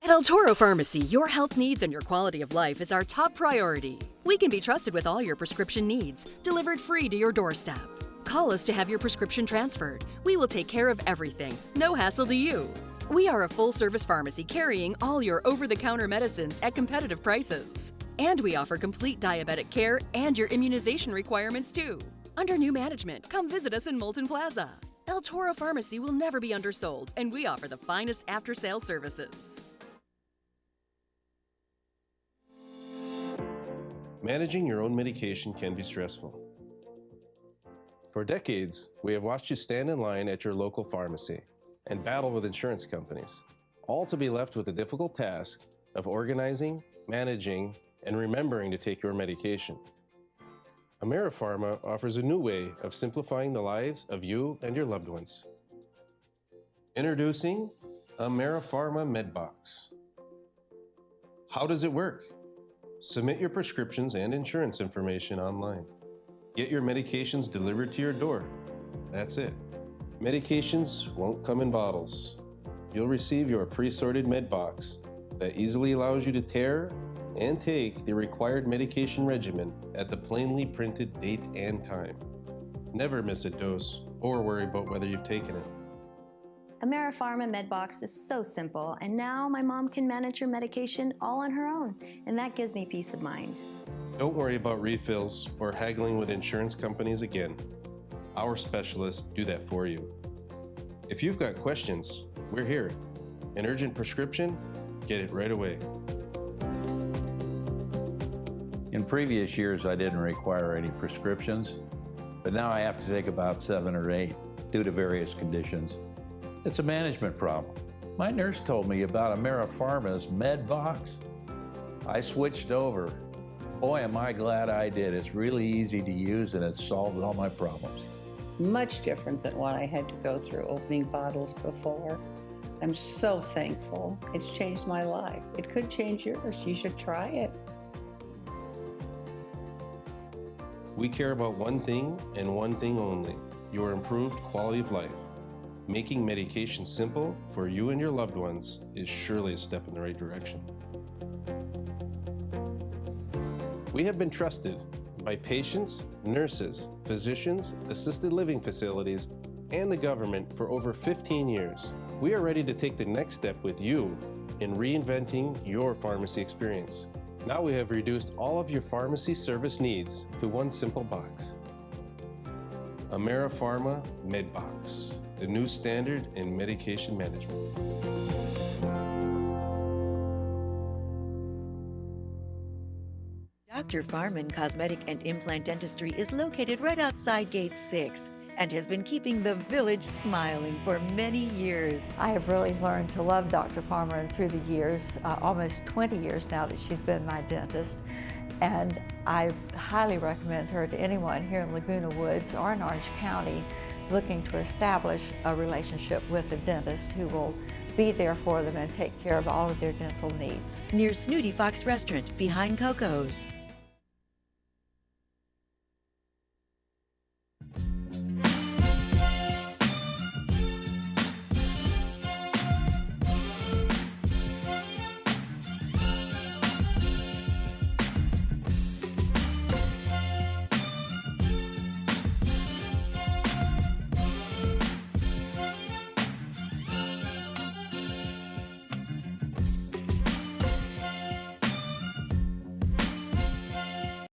At El Toro Pharmacy, your health needs and your quality of life is our top priority. We can be trusted with all your prescription needs, delivered free to your doorstep. Call us to have your prescription transferred. We will take care of everything. No hassle to you. We are a full-service pharmacy carrying all your over-the-counter medicines at competitive prices. And we offer complete diabetic care and your immunization requirements too. Under new management, come visit us in Moulton Plaza. El Toro Pharmacy will never be undersold, and we offer the finest after-sales services. Managing your own medication can be stressful. For decades, we have watched you stand in line at your local pharmacy and battle with insurance companies, all to be left with the difficult task of organizing, managing, and remembering to take your medication. AmeriPharma offers a new way of simplifying the lives of you and your loved ones. Introducing AmeriPharma MedBox. How does it work? Submit your prescriptions and insurance information online. Get your medications delivered to your door. That's it. Medications won't come in bottles. You'll receive your pre-sorted med box that easily allows you to tear and take the required medication regimen at the plainly printed date and time. Never miss a dose or worry about whether you've taken it. AmeriPharma MedBox is so simple, and now my mom can manage her medication all on her own, and that gives me peace of mind. Don't worry about refills or haggling with insurance companies again. Our specialists do that for you. If you've got questions, we're here. An urgent prescription? Get it right away. In previous years, I didn't require any prescriptions, but now I have to take about 7 or 8 due to various conditions. It's a management problem. My nurse told me about AmeriPharma's MedBox. I switched over. Boy, am I glad I did. It's really easy to use and it's solved all my problems. Much different than what I had to go through opening bottles before. I'm so thankful. It's changed my life. It could change yours. You should try it. We care about one thing and one thing only, your improved quality of life. Making medication simple for you and your loved ones is surely a step in the right direction. We have been trusted by patients, nurses, physicians, assisted living facilities, and the government for over 15 years. We are ready to take the next step with you in reinventing your pharmacy experience. Now we have reduced all of your pharmacy service needs to one simple box. AmeriPharma MedBox, the new standard in medication management. Dr. Farman Cosmetic and Implant Dentistry is located right outside Gate 6 and has been keeping the village smiling for many years. I have really learned to love Dr. Farmer through the years, almost 20 years now that she's been my dentist. And I highly recommend her to anyone here in Laguna Woods or in Orange County looking to establish a relationship with a dentist who will be there for them and take care of all of their dental needs. Near Snooty Fox Restaurant behind Coco's.